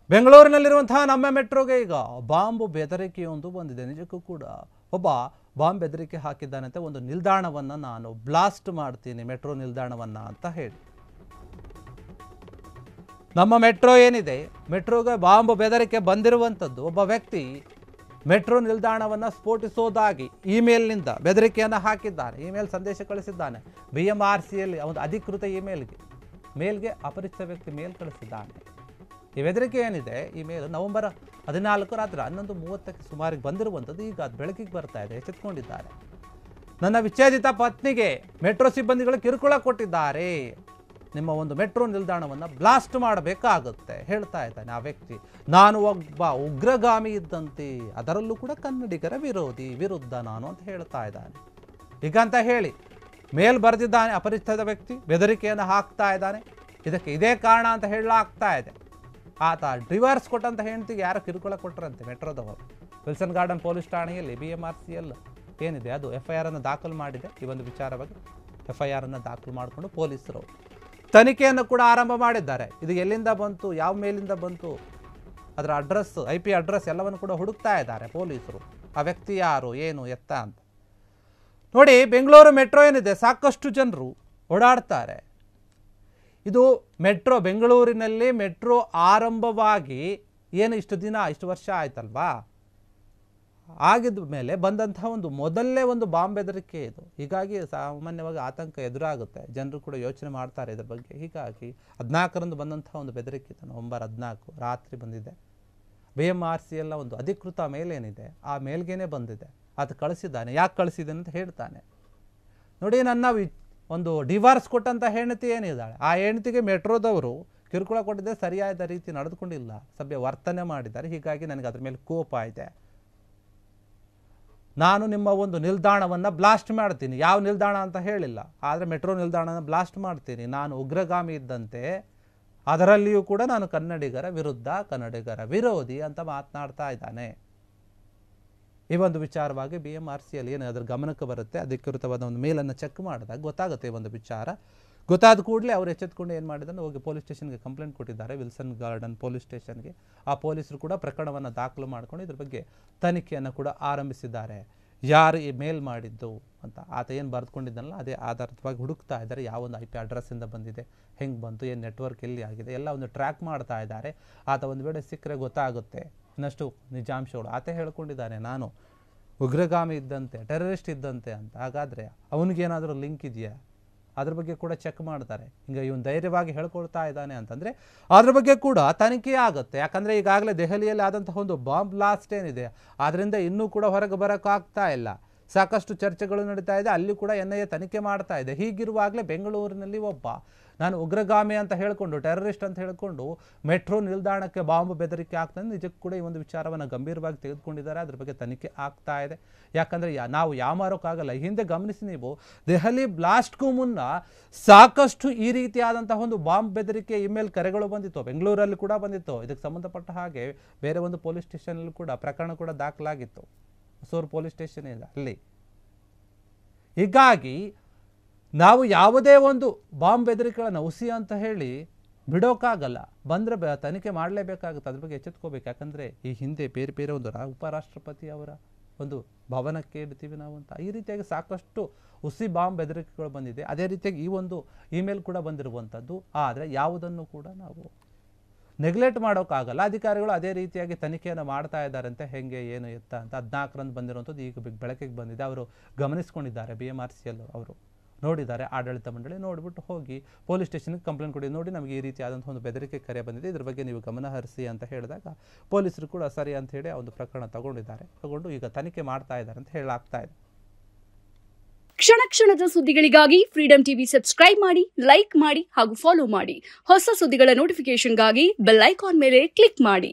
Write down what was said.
ಬೆಂಗಳೂರಿನಲ್ಲಿರುವಂತಹ ನಮ್ಮ ಮೆಟ್ರೋಗೆ ಈಗ ಬಾಂಬ್ ಬೆದರಿಕೆಯೊಂದು ಬಂದಿದೆ. ನಿಜಕ್ಕೂ ಕೂಡ ಒಬ್ಬ ಬಾಂಬ್ ಬೆದರಿಕೆ ಹಾಕಿದ್ದಾನಂತೆ. ಒಂದು ನಿಲ್ದಾಣವನ್ನು ನಾನು ಬ್ಲಾಸ್ಟ್ ಮಾಡ್ತೀನಿ, ಮೆಟ್ರೋ ನಿಲ್ದಾಣವನ್ನು ಅಂತ ಹೇಳಿ. ನಮ್ಮ ಮೆಟ್ರೋ ಏನಿದೆ, ಮೆಟ್ರೋಗೆ ಬಾಂಬ್ ಬೆದರಿಕೆ ಬಂದಿರುವಂಥದ್ದು. ಒಬ್ಬ ವ್ಯಕ್ತಿ ಮೆಟ್ರೋ ನಿಲ್ದಾಣವನ್ನು ಸ್ಫೋಟಿಸೋದಾಗಿ ಇಮೇಲ್ನಿಂದ ಬೆದರಿಕೆಯನ್ನು ಹಾಕಿದ್ದಾನೆ. ಇಮೇಲ್ ಸಂದೇಶ ಕಳಿಸಿದ್ದಾನೆ. BMRCಯಲ್ಲಿ ಒಂದು ಅಧಿಕೃತ ಮೇಲ್ಗೆ ಅಪರಿಚಿತ ವ್ಯಕ್ತಿ ಮೇಲ್ ಕಳಿಸಿದ್ದಾನೆ. ಈ ಬೆದರಿಕೆ ಏನಿದೆ, ಈ ಮೇಲ್ ನವೆಂಬರ್ 14 ರಾತ್ರಿ 11:30ಕ್ಕೆ ಸುಮಾರಿಗೆ ಬಂದಿರುವಂಥದ್ದು. ಈಗ ಅದು ಬೆಳಕಿಗೆ ಬರ್ತಾ ಇದೆ. ಎಚ್ಚೆತ್ಕೊಂಡಿದ್ದಾರೆ. ನನ್ನ ವಿಚ್ಛೇದಿತ ಪತ್ನಿಗೆ ಮೆಟ್ರೋ ಸಿಬ್ಬಂದಿಗಳು ಕಿರುಕುಳ ಕೊಟ್ಟಿದ್ದಾರೆ, ನಿಮ್ಮ ಒಂದು ಮೆಟ್ರೋ ನಿಲ್ದಾಣವನ್ನು ಬ್ಲಾಸ್ಟ್ ಮಾಡಬೇಕಾಗುತ್ತೆ ಹೇಳ್ತಾ ಇದ್ದಾನೆ ಆ ವ್ಯಕ್ತಿ. ನಾನು ಒಬ್ಬ ಉಗ್ರಗಾಮಿ ಇದ್ದಂತೆ, ಅದರಲ್ಲೂ ಕೂಡ ಕನ್ನಡಿಗರ ವಿರುದ್ಧ ನಾನು ಅಂತ ಹೇಳ್ತಾ ಇದ್ದಾನೆ. ಹೀಗಂತ ಹೇಳಿ ಮೇಲ್ ಬರೆದಿದ್ದಾನೆ ಅಪರಿಚಿತ ವ್ಯಕ್ತಿ, ಬೆದರಿಕೆಯನ್ನು ಹಾಕ್ತಾ ಇದ್ದಾನೆ. ಇದಕ್ಕೆ ಇದೇ ಕಾರಣ ಅಂತ ಹೇಳಲಾಗ್ತಾ ಇದೆ. ಆತ ಡಿವೋರ್ಸ್ ಕೊಟ್ಟಂತ ಹೆಂಡತಿಗೆ ಯಾರೋ ಕಿರುಕುಳ ಕೊಟ್ಟರಂತೆ ಮೆಟ್ರೋದವರು. ವಿಲ್ಸನ್ ಗಾರ್ಡನ್ ಪೊಲೀಸ್ ಠಾಣೆಯಲ್ಲಿ BMRCL ಏನಿದೆ ಅದು FIR ಅನ್ನು ದಾಖಲು ಮಾಡಿದೆ. ಈ ಒಂದು ವಿಚಾರವಾಗಿ FIR ಅನ್ನು ದಾಖಲು ಮಾಡಿಕೊಂಡು ಪೊಲೀಸರು ತನಿಖೆಯನ್ನು ಕೂಡ ಆರಂಭ ಮಾಡಿದ್ದಾರೆ. ಇದು ಎಲ್ಲಿಂದ ಬಂತು, ಯಾವ ಮೇಲಿಂದ ಬಂತು, ಅದರ ಅಡ್ರೆಸ್, IP ಅಡ್ರೆಸ್ ಎಲ್ಲವನ್ನು ಕೂಡ ಹುಡುಕ್ತಾ ಇದ್ದಾರೆ ಪೊಲೀಸರು. ಆ ವ್ಯಕ್ತಿ ಯಾರು, ಏನು, ಎತ್ತ ಅಂತ ನೋಡಿ. ಬೆಂಗಳೂರು ಮೆಟ್ರೋ ಏನಿದೆ, ಸಾಕಷ್ಟು ಜನರು ಓಡಾಡ್ತಾರೆ. ಇದು ಮೆಟ್ರೋ, ಬೆಂಗಳೂರಿನಲ್ಲಿ ಮೆಟ್ರೋ ಆರಂಭವಾಗಿ ಏನು ಇಷ್ಟು ವರ್ಷ ಆಯ್ತಲ್ವಾ, ಆಗಿದ ಮೇಲೆ ಬಂದಂತಹ ಒಂದು ಮೊದಲನೇ ಒಂದು ಬಾಂಬ್ ಬೆದರಿಕೆ ಇದು. ಹೀಗಾಗಿ ಸಾಮಾನ್ಯವಾಗಿ ಆತಂಕ ಎದುರಾಗುತ್ತೆ. ಜನರು ಕೂಡ ಯೋಚನೆ ಮಾಡ್ತಾರೆ ಇದ್ರ ಬಗ್ಗೆ. ಹೀಗಾಗಿ 14ರಂದು ಬಂದಂತಹ ಒಂದು ಬೆದರಿಕೆ ಇದು. ನವೆಂಬರ್ 14 ರಾತ್ರಿ ಬಂದಿದೆ. BMRCL ಒಂದು ಅಧಿಕೃತ ಮೇಲ್ ಏನಿದೆ, ಆ ಮೇಲ್ಗೇನೆ ಬಂದಿದೆ. ಅದು ಕಳಿಸಿದ್ದಾನೆ. ಯಾಕೆ ಕಳಿಸಿದ್ದಾನೆ ಅಂತ ಹೇಳ್ತಾನೆ. ನೋಡಿ, ನನ್ನ ಒಂದು ಡಿವೋರ್ಸ್ ಕೊಟ್ಟಂಥ ಹೆಂಡತಿ ಏನಿದ್ದಾಳೆ, ಆ ಹೆಂಡತಿಗೆ ಮೆಟ್ರೋದವರು ಕಿರುಕುಳ ಕೊಟ್ಟಿದ್ದೆ, ಸರಿಯಾದ ರೀತಿ ನಡೆದುಕೊಂಡಿಲ್ಲ, ಸಭ್ಯ ವರ್ತನೆ ಮಾಡಿದ್ದಾರೆ. ಹೀಗಾಗಿ ನನಗೆ ಅದ್ರ ಮೇಲೆ ಕೋಪ ಇದೆ. ನಾನು ನಿಮ್ಮ ಒಂದು ನಿಲ್ದಾಣವನ್ನು ಬ್ಲಾಸ್ಟ್ ಮಾಡ್ತೀನಿ. ಯಾವ ನಿಲ್ದಾಣ ಅಂತ ಹೇಳಿಲ್ಲ, ಆದರೆ ಮೆಟ್ರೋ ನಿಲ್ದಾಣನ ಬ್ಲಾಸ್ಟ್ ಮಾಡ್ತೀನಿ. ನಾನು ಉಗ್ರಗಾಮಿ ಇದ್ದಂತೆ, ಅದರಲ್ಲಿಯೂ ಕೂಡ ನಾನು ಕನ್ನಡಿಗರ ವಿರುದ್ಧ, ಕನ್ನಡಿಗರ ವಿರೋಧಿ ಅಂತ ಮಾತನಾಡ್ತಾ ಇದ್ದಾನೆ. ಈ ಒಂದು ವಿಚಾರವಾಗಿ BMRCL ಏನು ಅದರ ಗಮನಕ್ಕೆ ಬರುತ್ತೆ, ಅಧಿಕೃತವಾದ ಒಂದು ಮೇಲನ್ನು ಚೆಕ್ ಮಾಡಿದಾಗ ಗೊತ್ತಾಗುತ್ತೆ ಈ ಒಂದು ವಿಚಾರ. ಗೊತ್ತಾದ ಕೂಡಲೇ ಅವರು ಎಚ್ಚೆತ್ಕೊಂಡು ಏನು ಮಾಡಿದ್ರೆ ಹೋಗಿ ಪೊಲೀಸ್ ಸ್ಟೇಷನ್ಗೆ ಕಂಪ್ಲೇಂಟ್ ಕೊಟ್ಟಿದ್ದಾರೆ, ವಿಲ್ಸನ್ ಗಾರ್ಡನ್ ಪೊಲೀಸ್ ಸ್ಟೇಷನ್ಗೆ. ಆ ಪೊಲೀಸರು ಕೂಡ ಪ್ರಕರಣವನ್ನು ದಾಖಲು ಮಾಡ್ಕೊಂಡು ಇದ್ರ ಬಗ್ಗೆ ತನಿಖೆಯನ್ನು ಕೂಡ ಆರಂಭಿಸಿದ್ದಾರೆ. ಯಾರು ಈ ಮೇಲ್ ಮಾಡಿದ್ದು ಅಂತ, ಆತ ಏನು ಬರೆದುಕೊಂಡಿದ್ದನಲ್ಲ ಅದೇ ಆಧಾರಿತವಾಗಿ ಹುಡುಕ್ತಾ ಇದ್ದಾರೆ. ಯಾವ ಒಂದು IP ಅಡ್ರೆಸ್ಸಿಂದ ಬಂದಿದೆ, ಹೆಂಗೆ ಬಂತು, ಏನು ನೆಟ್ವರ್ಕ್ ಎಲ್ಲಿ ಆಗಿದೆ, ಎಲ್ಲ ಒಂದು ಟ್ರ್ಯಾಕ್ ಮಾಡ್ತಾ ಇದ್ದಾರೆ. ಆತ ಒಂದು ವೇಳೆ ಸಿಕ್ಕರೆ ಗೊತ್ತಾಗುತ್ತೆ ಇನ್ನಷ್ಟು ನಿಜಾಂಶಗಳು. ಆತ ಹೇಳ್ಕೊಂಡಿದ್ದಾನೆ, ನಾನು ಉಗ್ರಗಾಮಿ ಇದ್ದಂತೆ, ಟೆರರಿಸ್ಟ್ ಇದ್ದಂತೆ ಅಂತ. ಹಾಗಾದರೆ ಅವನಿಗೇನಾದರೂ ಲಿಂಕ್ ಇದೆಯಾ, ಅದ್ರ ಬಗ್ಗೆ ಕೂಡ ಚೆಕ್ ಮಾಡ್ತಾರೆ. ಹಿಂಗೆ ಇವನು ಧೈರ್ಯವಾಗಿ ಹೇಳ್ಕೊಳ್ತಾ ಇದ್ದಾನೆ ಅಂತಂದರೆ ಅದ್ರ ಬಗ್ಗೆ ಕೂಡ ತನಿಖೆ ಆಗುತ್ತೆ. ಯಾಕಂದರೆ ಈಗಾಗಲೇ ದೆಹಲಿಯಲ್ಲಿ ಆದಂತಹ ಒಂದು ಬಾಂಬ್ ಬ್ಲಾಸ್ಟ್ ಏನಿದೆ, ಅದರಿಂದ ಇನ್ನೂ ಕೂಡ ಹೊರಗೆ ಬರೋಕ್ಕಾಗ್ತಾ ಇಲ್ಲ. ಸಾಕಷ್ಟು ಚರ್ಚೆಗಳು ನಡೀತಾ ಇದೆ. ಅಲ್ಲಿ ಕೂಡ NIA ತನಿಖೆ ಮಾಡ್ತಾ ಇದೆ. ಹೀಗಿರುವಾಗಲೇ ಬೆಂಗಳೂರಿನಲ್ಲಿ ಒಬ್ಬ ನಾನು ಉಗ್ರಗಾಮಿ ಅಂತ ಹೇಳಿಕೊಂಡು, ಟೆರರಿಸ್ಟ್ ಅಂತ ಹೇಳಿಕೊಂಡು ಮೆಟ್ರೋ ನಿಲ್ದಾಣಕ್ಕೆ ಬಾಂಬ್ ಬೆದರಿಕೆ ಆಗ್ತಾನೆ. ನಿಜಕ್ಕೂ ಕೂಡ ಈ ಒಂದು ವಿಚಾರವನ್ನು ಗಂಭೀರವಾಗಿ ತೆಗೆದುಕೊಂಡಿದ್ದಾರೆ. ಅದ್ರ ಬಗ್ಗೆ ತನಿಖೆ ಆಗ್ತಾ ಇದೆ. ಯಾಕಂದರೆ ನಾವು ಯಾಮಾರೋಕ್ಕಾಗಲ್ಲ. ಹಿಂದೆ ಗಮನಿಸಿ ನೀವು, ದೆಹಲಿ ಬ್ಲಾಸ್ಟ್ಗೂ ಮುನ್ನ ಸಾಕಷ್ಟು ಈ ರೀತಿಯಾದಂತಹ ಒಂದು ಬಾಂಬ್ ಬೆದರಿಕೆ ಇಮೇಲ್ ಕರೆಗಳು ಬಂದಿತ್ತು. ಬೆಂಗಳೂರಲ್ಲಿ ಕೂಡ ಬಂದಿತ್ತು. ಇದಕ್ಕೆ ಸಂಬಂಧಪಟ್ಟ ಹಾಗೆ ಬೇರೆ ಒಂದು ಪೊಲೀಸ್ ಸ್ಟೇಷನಲ್ಲಿ ಕೂಡ ಪ್ರಕರಣ ಕೂಡ ದಾಖಲಾಗಿತ್ತು, ಹೊಸೂರು ಪೊಲೀಸ್ ಸ್ಟೇಷನ್ ಇದೆ ಅಲ್ಲಿ. ಹೀಗಾಗಿ ನಾವು ಯಾವುದೇ ಒಂದು ಬಾಂಬ್ ಬೆದರಿಕೆಗಳನ್ನು ಹುಸಿ ಅಂತ ಹೇಳಿ ಬಿಡೋಕ್ಕಾಗಲ್ಲ. ಬಂದರೆ ತನಿಖೆ ಮಾಡಲೇಬೇಕಾಗುತ್ತೆ. ಅದ್ರ ಬಗ್ಗೆ ಎಚ್ಚೆತ್ಕೋಬೇಕು. ಯಾಕಂದರೆ ಈ ಹಿಂದೆ ಬೇರೆ ಒಂದು ಉಪರಾಷ್ಟ್ರಪತಿ ಅವರ ಒಂದು ಭವನಕ್ಕೆ ಇಡ್ತೀವಿ ನಾವು ಅಂತ, ಈ ರೀತಿಯಾಗಿ ಸಾಕಷ್ಟು ಹುಸಿ ಬಾಂಬ್ ಬೆದರಿಕೆಗಳು ಬಂದಿದೆ. ಅದೇ ರೀತಿಯಾಗಿ ಈ ಒಂದು ಇಮೇಲ್ ಕೂಡ ಬಂದಿರುವಂಥದ್ದು. ಆದರೆ ಯಾವುದನ್ನು ಕೂಡ ನಾವು ನೆಗ್ಲೆಕ್ಟ್ ಮಾಡೋಕ್ಕಾಗಲ್ಲ. ಅಧಿಕಾರಿಗಳು ಅದೇ ರೀತಿಯಾಗಿ ತನಿಖೆಯನ್ನು ಮಾಡ್ತಾ ಇದ್ದಾರಂತೆ, ಹೆಂಗೆ ಏನು ಎತ್ತ ಅಂತ. 14ರಂದು ಬಂದಿರುವಂಥದ್ದು ಈಗ ಬೆಳಕಿಗೆ ಬಂದಿದೆ. ಅವರು ಗಮನಿಸ್ಕೊಂಡಿದ್ದಾರೆ, BMRCL ಅವರು ನೋಡಿದ್ದಾರೆ. ಆಡಳಿತ ಮಂಡಳಿ ನೋಡಿಬಿಟ್ಟು ಹೋಗಿ ಪೊಲೀಸ್ ಸ್ಟೇಷನ್ಗೆ ಕಂಪ್ಲೇಂಟ್ ಕೊಡಿ, ನೋಡಿ ನಮಗೆ ಈ ರೀತಿಯಾದಂಥ ಒಂದು ಬೆದರಿಕೆ ಕರೆ ಬಂದಿದೆ, ಇದ್ರ ಬಗ್ಗೆ ನೀವು ಗಮನ ಹರಿಸಿ ಅಂತ ಹೇಳಿದಾಗ ಪೊಲೀಸರು ಕೂಡ ಸರಿ ಅಂತ ಹೇಳಿ ಆ ಒಂದು ಪ್ರಕರಣ ತಗೊಂಡು ಈಗ ತನಿಖೆ ಮಾಡ್ತಾ ಇದ್ದಾರೆ ಅಂತ ಹೇಳಲಾಗ್ತಾ ಇದೆ. ಕ್ಷಣ ಕ್ಷಣದ ಸುದ್ದಿಗಳಿಗಾಗಿ ಫ್ರೀಡಂ ಟಿವಿ ಸಬ್ಸ್ಕ್ರೈಬ್ ಮಾಡಿ, ಲೈಕ್ ಮಾಡಿ ಹಾಗೂ ಫಾಲೋ ಮಾಡಿ. ಹೊಸ ಸುದ್ದಿಗಳ ನೋಟಿಫಿಕೇಶನ್ಗಾಗಿ ಬೆಲ್ ಐಕಾನ್ ಮೇಲೆ ಕ್ಲಿಕ್ ಮಾಡಿ.